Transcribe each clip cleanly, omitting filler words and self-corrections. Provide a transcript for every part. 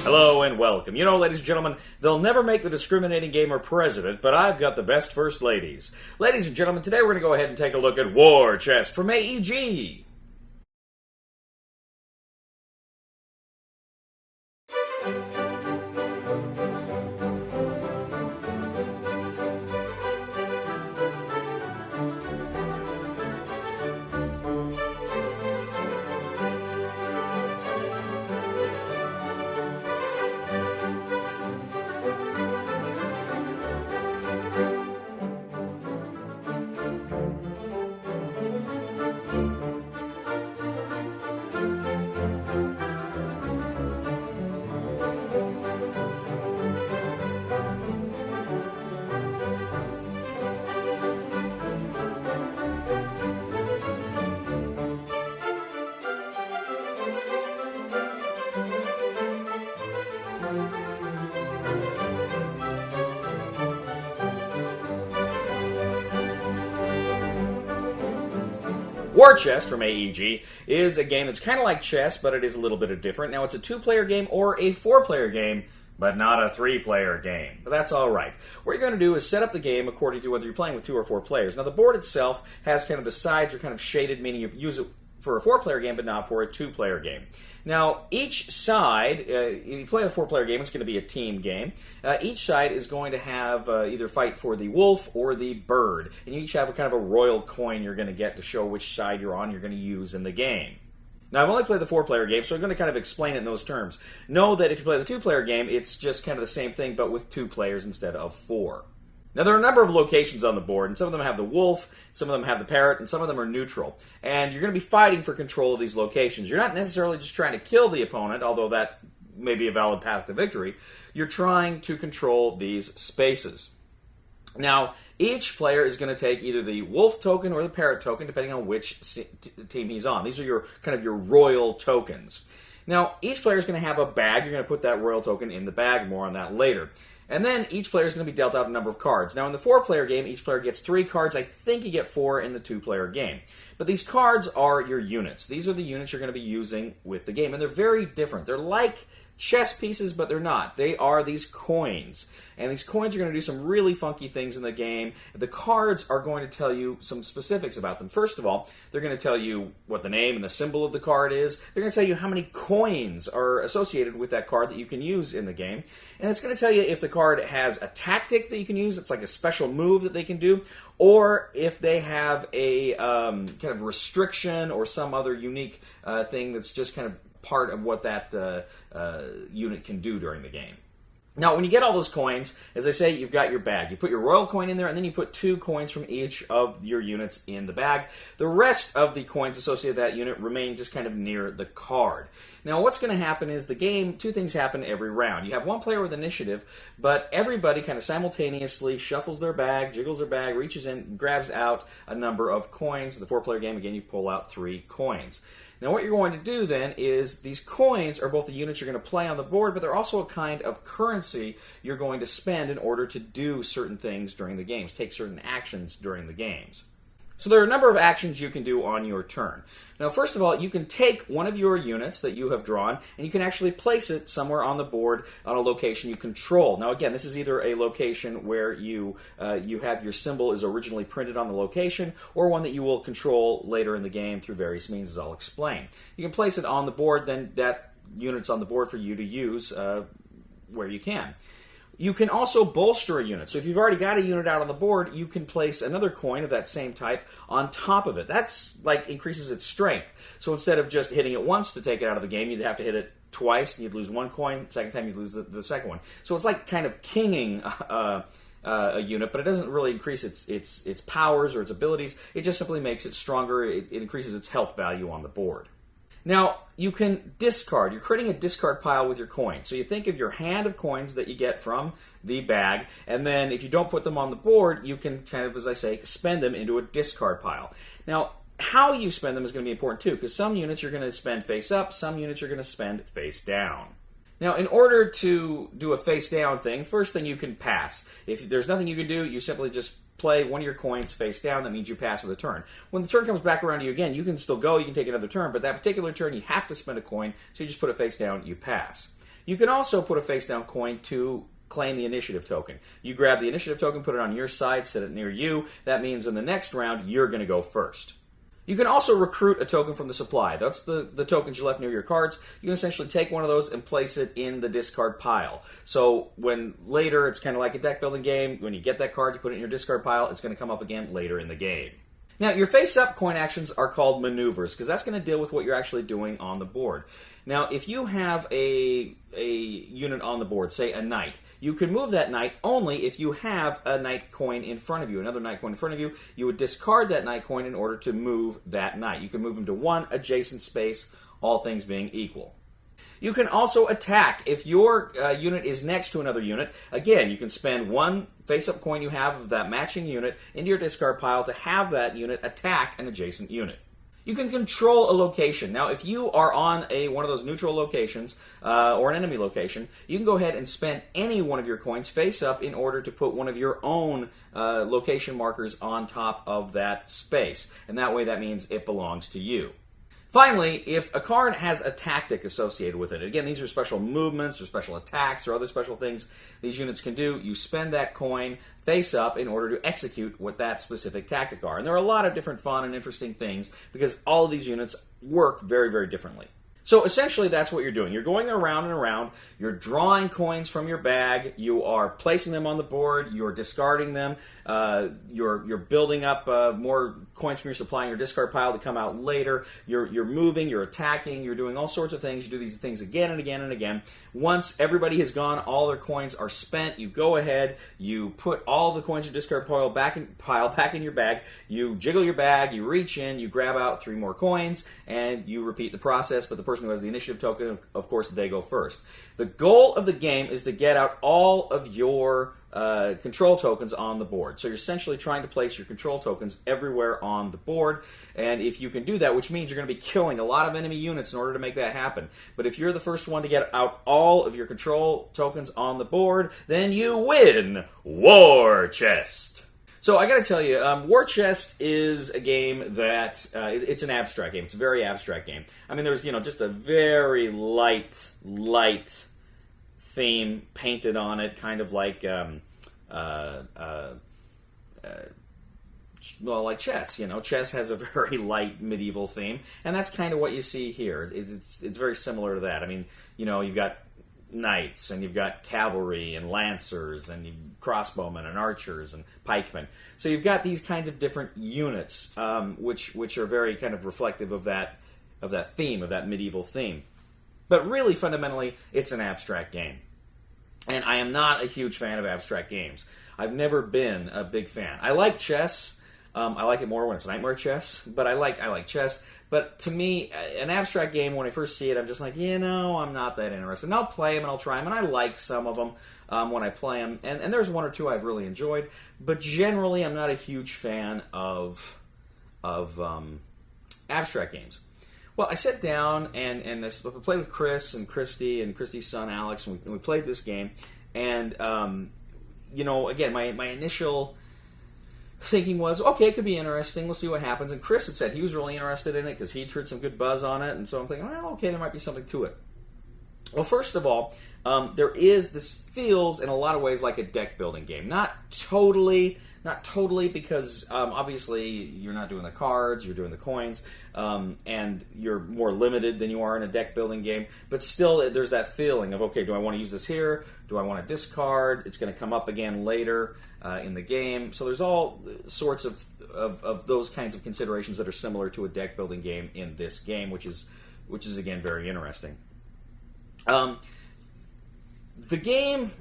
Hello and welcome. You know, ladies and gentlemen, they'll never make the discriminating gamer president, but I've got the best first ladies. Ladies and gentlemen, today we're going to go ahead and take a look at War Chest from AEG. War Chest from AEG is a game that's kind of like chess, but it is a little bit different. Now, it's a 2-player game or a 4-player game, but not a 3-player game. But that's all right. What you're going to do is set up the game according to whether you're playing with 2 or 4 players. Now, the board itself has kind of the sides are kind of shaded, meaning you use it for a 4-player game, but not for a 2-player game. Now, each side, if you play a 4-player game, it's going to be a team game. Each side is going to have either fight for the wolf or the bird. And you each have a kind of a royal coin you're going to get to show which side you're on, you're going to use in the game. Now, I've only played the 4-player game, so I'm going to kind of explain it in those terms. Know that if you play the 2-player game, it's just kind of the same thing, but with 2 players instead of 4. Now, there are a number of locations on the board, and some of them have the wolf, some of them have the parrot, and some of them are neutral. And you're going to be fighting for control of these locations. You're not necessarily just trying to kill the opponent, although that may be a valid path to victory. You're trying to control these spaces. Now, each player is going to take either the wolf token or the parrot token, depending on which team he's on. These are your kind of your royal tokens. Now, each player is going to have a bag. You're going to put that royal token in the bag. More on that later. And then each player is going to be dealt out a number of cards. Now, in the 4-player game, each player gets 3 cards. I think you get 4 in the 2-player game. But these cards are your units. These are the units you're going to be using with the game. And they're very different. They're like chess pieces, but they're not. They are these coins. And these coins are going to do some really funky things in the game. The cards are going to tell you some specifics about them. First of all, they're going to tell you what the name and the symbol of the card is. They're going to tell you how many coins are associated with that card that you can use in the game. And it's going to tell you if the card has a tactic that you can use. It's like a special move that they can do. Or if they have a kind of restriction or some other unique thing that's just kind of part of what that unit can do during the game. Now, when you get all those coins, as I say, you've got your bag. You put your royal coin in there, and then you put 2 coins from each of your units in the bag. The rest of the coins associated with that unit remain just kind of near the card. Now, what's going to happen is the game, 2 things happen every round. You have 1 player with initiative, but everybody kind of simultaneously shuffles their bag, jiggles their bag, reaches in, grabs out a number of coins. The 4-player game, again, you pull out 3 coins. Now, what you're going to do then is these coins are both the units you're going to play on the board, but they're also a kind of currency you're going to spend in order to do certain things during the games, take certain actions during the games. So there are a number of actions you can do on your turn. Now, first of all, you can take one of your units that you have drawn, and you can actually place it somewhere on the board on a location you control. Now, again, this is either a location where you have your symbol is originally printed on the location, or one that you will control later in the game through various means, as I'll explain. You can place it on the board, then that unit's on the board for you to use where you can. You can also bolster a unit. So if you've already got a unit out on the board, you can place another coin of that same type on top of it. That's like increases its strength. So instead of just hitting it once to take it out of the game, you'd have to hit it twice and you'd lose 1 coin. Second time you'd lose the second one. So it's like kind of kinging a unit, but it doesn't really increase its powers or its abilities. It just simply makes it stronger. It increases its health value on the board. Now, you can discard. You're creating a discard pile with your coins. So you think of your hand of coins that you get from the bag, and then if you don't put them on the board, you can kind of, as I say, spend them into a discard pile. Now, how you spend them is going to be important too, because some units you're going to spend face up, some units you're going to spend face down. Now, in order to do a face down thing, first thing you can pass. If there's nothing you can do, you simply just play one of your coins face down. That means you pass with a turn. When the turn comes back around to you again, you can still go, you can take another turn, but that particular turn you have to spend a coin, so you just put it face down, you pass. You can also put a face-down coin to claim the initiative token. You grab the initiative token, put it on your side, set it near you. That means in the next round, you're going to go first. You can also recruit a token from the supply. That's the tokens you left near your cards. You can essentially take one of those and place it in the discard pile. So when later, it's kind of like a deck building game. When you get that card, you put it in your discard pile. It's going to come up again later in the game. Now, your face-up coin actions are called maneuvers, because that's going to deal with what you're actually doing on the board. Now, if you have a unit on the board, say a knight, you can move that knight only if you have a knight coin in front of you, another knight coin in front of you. You would discard that knight coin in order to move that knight. You can move him to one adjacent space, all things being equal. You can also attack. If your unit is next to another unit, again, you can spend one face-up coin you have of that matching unit into your discard pile to have that unit attack an adjacent unit. You can control a location. Now, if you are on one of those neutral locations or an enemy location, you can go ahead and spend any one of your coins face-up in order to put one of your own location markers on top of that space. And that way, that means it belongs to you. Finally, if a card has a tactic associated with it, again, these are special movements or special attacks or other special things these units can do, you spend that coin face up in order to execute what that specific tactic are. And there are a lot of different fun and interesting things because all of these units work very, very differently. So essentially, that's what you're doing. You're going around and around. You're drawing coins from your bag. You are placing them on the board. You're discarding them. You're building up more coins from your supply in your discard pile to come out later. You're moving. You're attacking. You're doing all sorts of things. You do these things again and again and again. Once everybody has gone, all their coins are spent. You go ahead. You put all the coins in your discard pile back in your bag. You jiggle your bag. You reach in. You grab out 3 more coins, and you repeat the process. But the person who has the initiative token, of course, they go first. The goal of the game is to get out all of your control tokens on the board. So you're essentially trying to place your control tokens everywhere on the board. And if you can do that, which means you're going to be killing a lot of enemy units in order to make that happen. But if you're the first one to get out all of your control tokens on the board, then you win War Chest. So I got to tell you, War Chest is a game that it's an abstract game. It's a very abstract game. I mean, there's just a very light theme painted on it, kind of like like chess. Chess has a very light medieval theme, and that's kind of what you see here. It's very similar to that. I mean, you've got knights, and you've got cavalry and lancers, and crossbowmen and archers and pikemen. So you've got these kinds of different units, which are very kind of reflective of that theme, of that medieval theme. But really, fundamentally, it's an abstract game. And I am not a huge fan of abstract games. I've never been a big fan. I like chess. I like it more when it's nightmare chess, but I like chess. But to me, an abstract game, when I first see it, I'm just like, I'm not that interested. And I'll play them and I'll try them, and I like some of them when I play them. And there's one or two I've really enjoyed. But generally, I'm not a huge fan of abstract games. Well, I sat down and I played with Chris and Christy and Christy's son Alex, and we played this game. And again, my initial thinking was, okay, it could be interesting. We'll see what happens. And Chris had said he was really interested in it because he'd heard some good buzz on it. And so I'm thinking, well, okay, there might be something to it. Well, first of all, this feels in a lot of ways like a deck building game. Not totally, because obviously you're not doing the cards, you're doing the coins, and you're more limited than you are in a deck building game. But still, there's that feeling of, okay, do I want to use this here? Do I want to discard? It's going to come up again later in the game. So there's all sorts of those kinds of considerations that are similar to a deck building game in this game, which is again very interesting. The game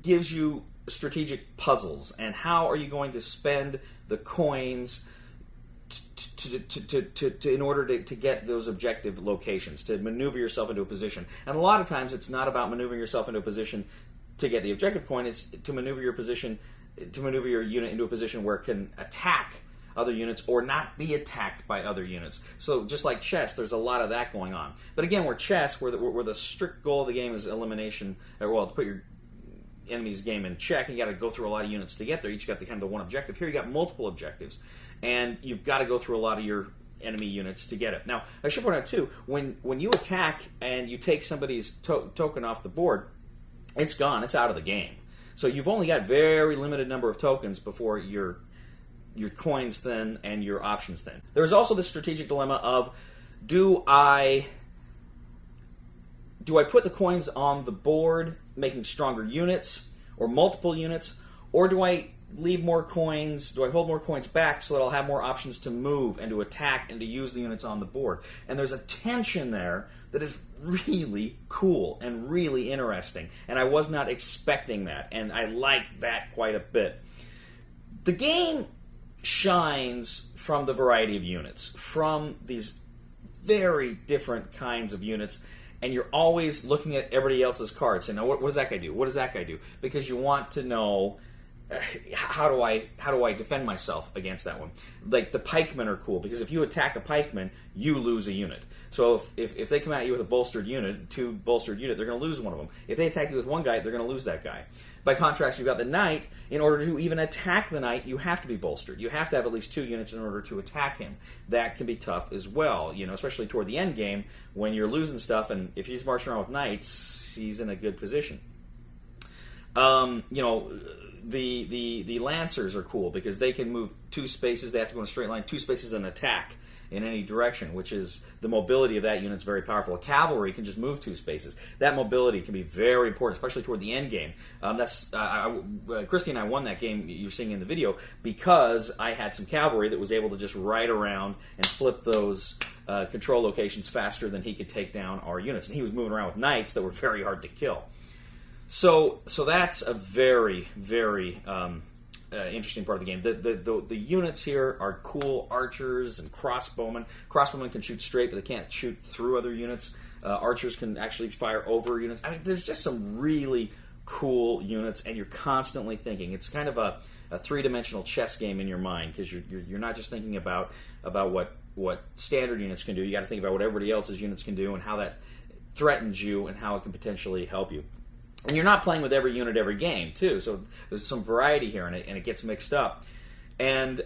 gives you strategic puzzles, and how are you going to spend the coins in order to get those objective locations, to maneuver yourself into a position. And a lot of times it's not about maneuvering yourself into a position to get the objective coin, it's to maneuver your unit into a position where it can attack other units or not be attacked by other units. So just like chess, there's a lot of that going on. But again, where the strict goal of the game is elimination, to put your enemy's game in check, and you got to go through a lot of units to get there. Each got the one objective. Here you got multiple objectives, and you've got to go through a lot of your enemy units to get it. Now, I should point out, too, when you attack and you take somebody's token off the board, it's gone. It's out of the game. So you've only got very limited number of tokens before your coins thin and your options thin. There's also the strategic dilemma of, do I put the coins on the board, making stronger units, or multiple units, or do I leave more coins, do I hold more coins back so that I'll have more options to move and to attack and to use the units on the board? And there's a tension there that is really cool and really interesting, and I was not expecting that, and I like that quite a bit. The game shines from the variety of units, from these very different kinds of units, and you're always looking at everybody else's cards and, what does that guy do? What does that guy do? Because you want to know, how do I defend myself against that one? Like, the pikemen are cool, because if you attack a pikeman, you lose a unit. So if they come at you with a bolstered unit, they're going to lose one of them. If they attack you with one guy, they're going to lose that guy. By contrast, you've got the knight. In order to even attack the knight, you have to be bolstered. You have to have at least 2 units in order to attack him. That can be tough as well, especially toward the end game when you're losing stuff, and if he's marching around with knights, he's in a good position. The lancers are cool because they can move 2 spaces. They have to go in a straight line, 2 spaces and attack in any direction, which is, the mobility of that unit is very powerful. Cavalry can just move 2 spaces. That mobility can be very important, especially toward the end game. Christy and I won that game you're seeing in the video because I had some cavalry that was able to just ride around and flip those control locations faster than he could take down our units. And he was moving around with knights that were very hard to kill. So that's a very, very interesting part of the game. The units here are cool. Archers and crossbowmen. Crossbowmen can shoot straight, but they can't shoot through other units. Archers can actually fire over units. I mean, there's just some really cool units, and you're constantly thinking. It's kind of a 3-dimensional chess game in your mind, because you're not just thinking about what standard units can do. You got to think about what everybody else's units can do and how that threatens you and how it can potentially help you. And you're not playing with every unit every game, too, so there's some variety here, and it gets mixed up. And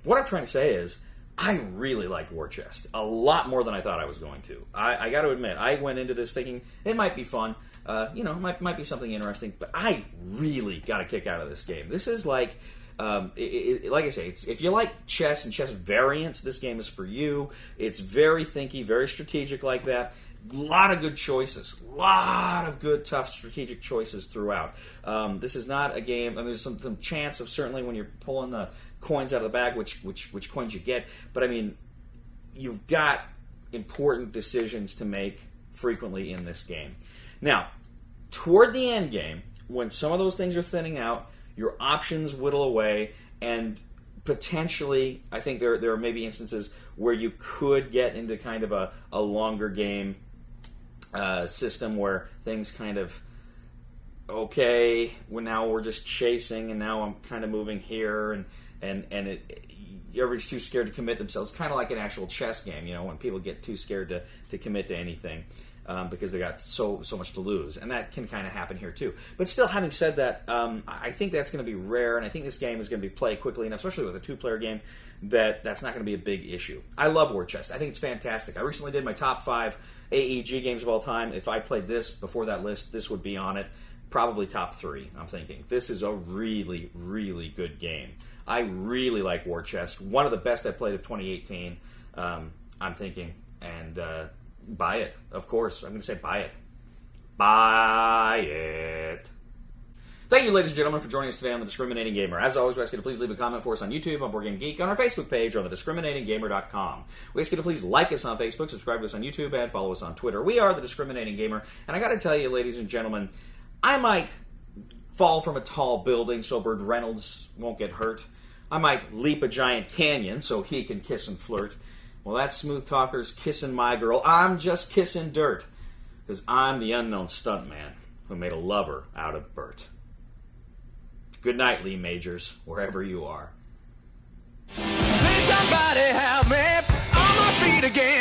what I'm trying to say is, I really like War Chest a lot more than I thought I was going to. I got to admit, I went into this thinking it might be fun, might be something interesting, but I really got a kick out of this game. This is like, like I say, if you like chess and chess variants, this game is for you. It's very thinky, very strategic like that. A lot of good choices. A lot of good, tough, strategic choices throughout. This is not a game, and there's some chance of, certainly when you're pulling the coins out of the bag, which coins you get. But, I mean, you've got important decisions to make frequently in this game. Now, toward the end game, when some of those things are thinning out, your options whittle away, and potentially, I think there are maybe instances where you could get into kind of a longer game system where things kind of, okay, now we're just chasing, and now I'm kind of moving here, and everybody's too scared to commit themselves. Kind of like an actual chess game, when people get too scared to commit to anything because they got so much to lose, and that can kind of happen here too. But still, having said that, I think that's going to be rare, and I think this game is going to be played quickly enough, especially with a 2-player game, that's not going to be a big issue. I love War Chest. I think it's fantastic. I recently did my top 5 AEG games of all time. If I played this before that list, this would be on it. Probably top 3, I'm thinking. This is a really, really good game. I really like War Chest. One of the best I played of 2018, I'm thinking. And buy it, of course. I'm going to say buy it. Buy it. Thank you, ladies and gentlemen, for joining us today on The Discriminating Gamer. As always, we ask you to please leave a comment for us on YouTube, on Board Game Geek, on our Facebook page, or on thediscriminatinggamer.com. We ask you to please like us on Facebook, subscribe to us on YouTube, and follow us on Twitter. We are The Discriminating Gamer, and I got to tell you, ladies and gentlemen, I might fall from a tall building so Burt Reynolds won't get hurt. I might leap a giant canyon so he can kiss and flirt. Well, that smooth talker's kissing my girl. I'm just kissing dirt, because I'm the unknown stuntman who made a lover out of Burt. Good night, Lee Majors, wherever you are. Please somebody help me on my feet again.